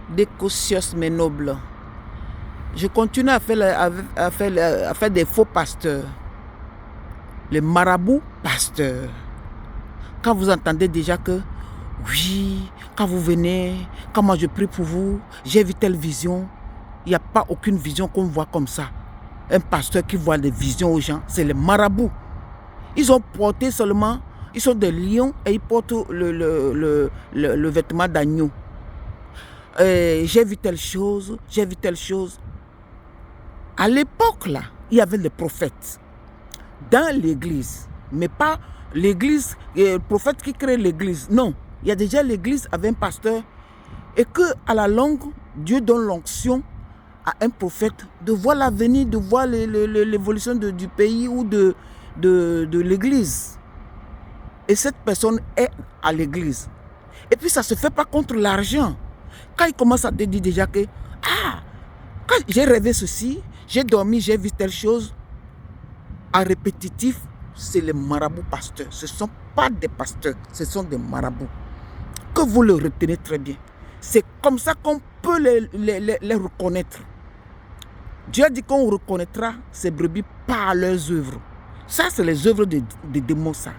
des cautions mes nobles. Je continue à faire des faux pasteurs. Les marabouts pasteurs. Quand vous entendez déjà que, oui, quand vous venez, quand moi je prie pour vous, j'ai vu telle vision. Il n'y a pas aucune vision qu'on voit comme ça. Un pasteur qui voit des visions aux gens, c'est les marabouts. Ils ont porté seulement, ils sont des lions et ils portent le vêtement d'agneau. J'ai vu telle chose, j'ai vu telle chose. À l'époque, là, il y avait les prophètes dans l'église, mais pas l'église, le prophète qui crée l'église. Non, il y a déjà l'église avec un pasteur et que à la longue, Dieu donne l'onction à un prophète de voir l'avenir, de voir l'évolution du pays ou de l'église. Et cette personne est à l'église. Et puis ça ne se fait pas contre l'argent. Quand il commence à te dire déjà que, quand j'ai rêvé ceci, j'ai dormi, j'ai vu telle chose, en répétitif, c'est les marabouts pasteurs. Ce ne sont pas des pasteurs, ce sont des marabouts. Que vous le retenez très bien. C'est comme ça qu'on peut les reconnaître. Dieu a dit qu'on reconnaîtra ces brebis par leurs œuvres. Ça, c'est les œuvres des démons, ça.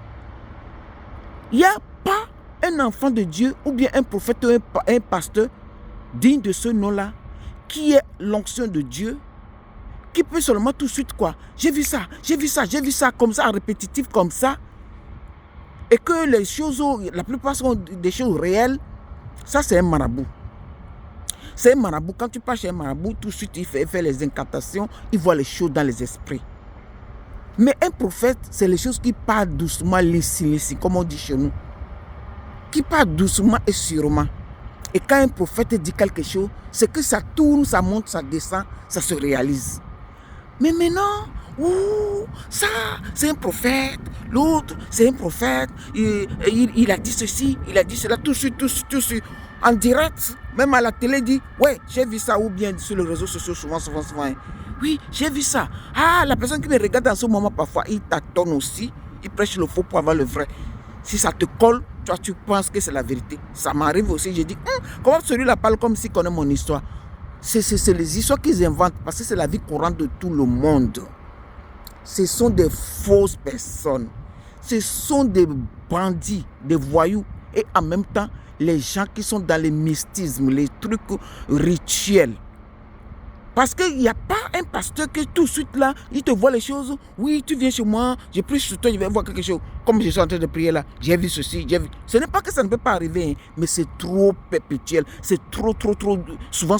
Il n'y a pas un enfant de Dieu ou bien un prophète ou un pasteur digne de ce nom-là qui est l'onction de Dieu, qui peut seulement tout de suite quoi. J'ai vu ça, j'ai vu ça, j'ai vu ça, comme ça, en répétitif, comme ça. Et que les choses, la plupart sont des choses réelles. Ça, c'est un marabout. C'est un marabout. Quand tu pars chez un marabout, tout de suite, il fait les incantations, il voit les choses dans les esprits. Mais un prophète, c'est les choses qui partent doucement, lissi, comme on dit chez nous. Qui partent doucement et sûrement. Et quand un prophète dit quelque chose, c'est que ça tourne, ça monte, ça descend, ça se réalise. Mais maintenant, ça, c'est un prophète. L'autre, c'est un prophète. Il a dit ceci, il a dit cela, tout de suite. En direct, même à la télé, dit, ouais, j'ai vu ça, ou bien sur les réseaux sociaux, souvent. Oui, j'ai vu ça. La personne qui me regarde en ce moment, parfois, il tâtonne aussi. Il prêche le faux pour avoir le vrai. Si ça te colle, toi, tu penses que c'est la vérité. Ça m'arrive aussi. J'ai dit, comment celui-là parle comme s'il connaît mon histoire? C'est les histoires qu'ils inventent parce que c'est la vie courante de tout le monde. Ce sont des fausses personnes. Ce sont des bandits, des voyous. Et en même temps, les gens qui sont dans les mysticismes, les trucs rituels. Parce qu'il n'y a pas un pasteur qui tout de suite là, il te voit les choses. Oui, tu viens chez moi, j'ai pris sur toi, je vais voir quelque chose. Comme je suis en train de prier là, j'ai vu ceci, j'ai vu. Ce n'est pas que ça ne peut pas arriver, mais c'est trop perpétuel. C'est trop, souvent.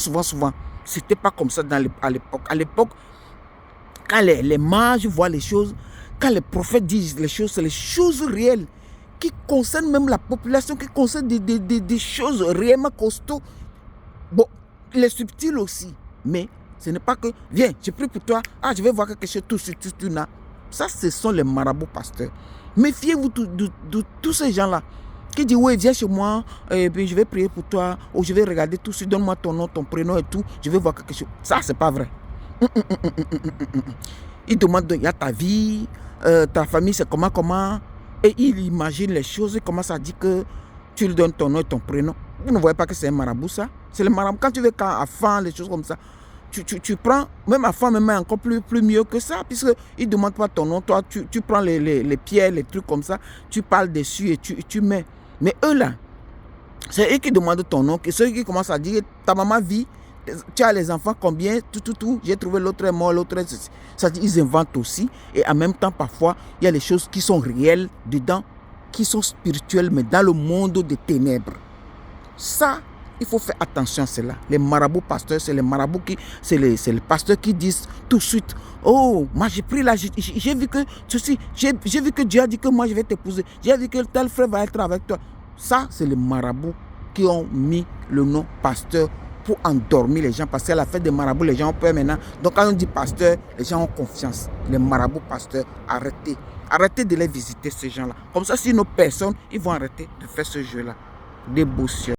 C'était pas comme ça à l'époque. À l'époque, quand les mages voient les choses, quand les prophètes disent les choses, c'est les choses réelles qui concernent même la population, qui concernent des choses réellement costauds. Bon, les subtils aussi, mais ce n'est pas que, viens, je prie pour toi, je vais voir quelque chose, tout. Ça, ce sont les marabouts pasteurs. Méfiez-vous de tous ces gens-là qui disent, oui, viens chez moi, et puis je vais prier pour toi, ou je vais regarder tout de suite, donne-moi ton nom, ton prénom et tout, je vais voir quelque chose. Ça, c'est pas vrai. Il demande, il y a ta vie, ta famille, c'est comment, et il imagine les choses, il commence à dire que tu lui donnes ton nom et ton prénom. Vous ne voyez pas que c'est un marabout, ça? C'est le marabout. Quand tu veux enfant, les choses comme ça, tu prends, même enfant, même encore plus mieux que ça, puisqu'il ne demande pas ton nom. Toi, tu prends les pierres, les trucs comme ça, tu parles dessus et tu mets. Mais eux là, c'est eux qui demandent ton nom, ceux qui commencent à dire, ta maman vit, tu as les enfants, combien, tout, j'ai trouvé l'autre est mort, l'autre est ceci. Ça dit, ils inventent aussi. Et en même temps, parfois, il y a les choses qui sont réelles dedans, qui sont spirituelles, mais dans le monde des ténèbres. Ça, il faut faire attention à cela. Les marabouts pasteurs, c'est les marabouts c'est les pasteurs qui disent tout de suite, oh, moi j'ai pris là, j'ai vu que ceci, j'ai vu que Dieu a dit que moi je vais t'épouser, j'ai vu que tel frère va être avec toi. Ça, c'est les marabouts qui ont mis le nom pasteur pour endormir les gens, parce qu'à la fête des marabouts, les gens ont peur maintenant. Donc quand on dit pasteur, les gens ont confiance. Les marabouts pasteurs, arrêtez de les visiter, ces gens-là. Comme ça, si nos personnes, ils vont arrêter de faire ce jeu-là. Des beaux cieux.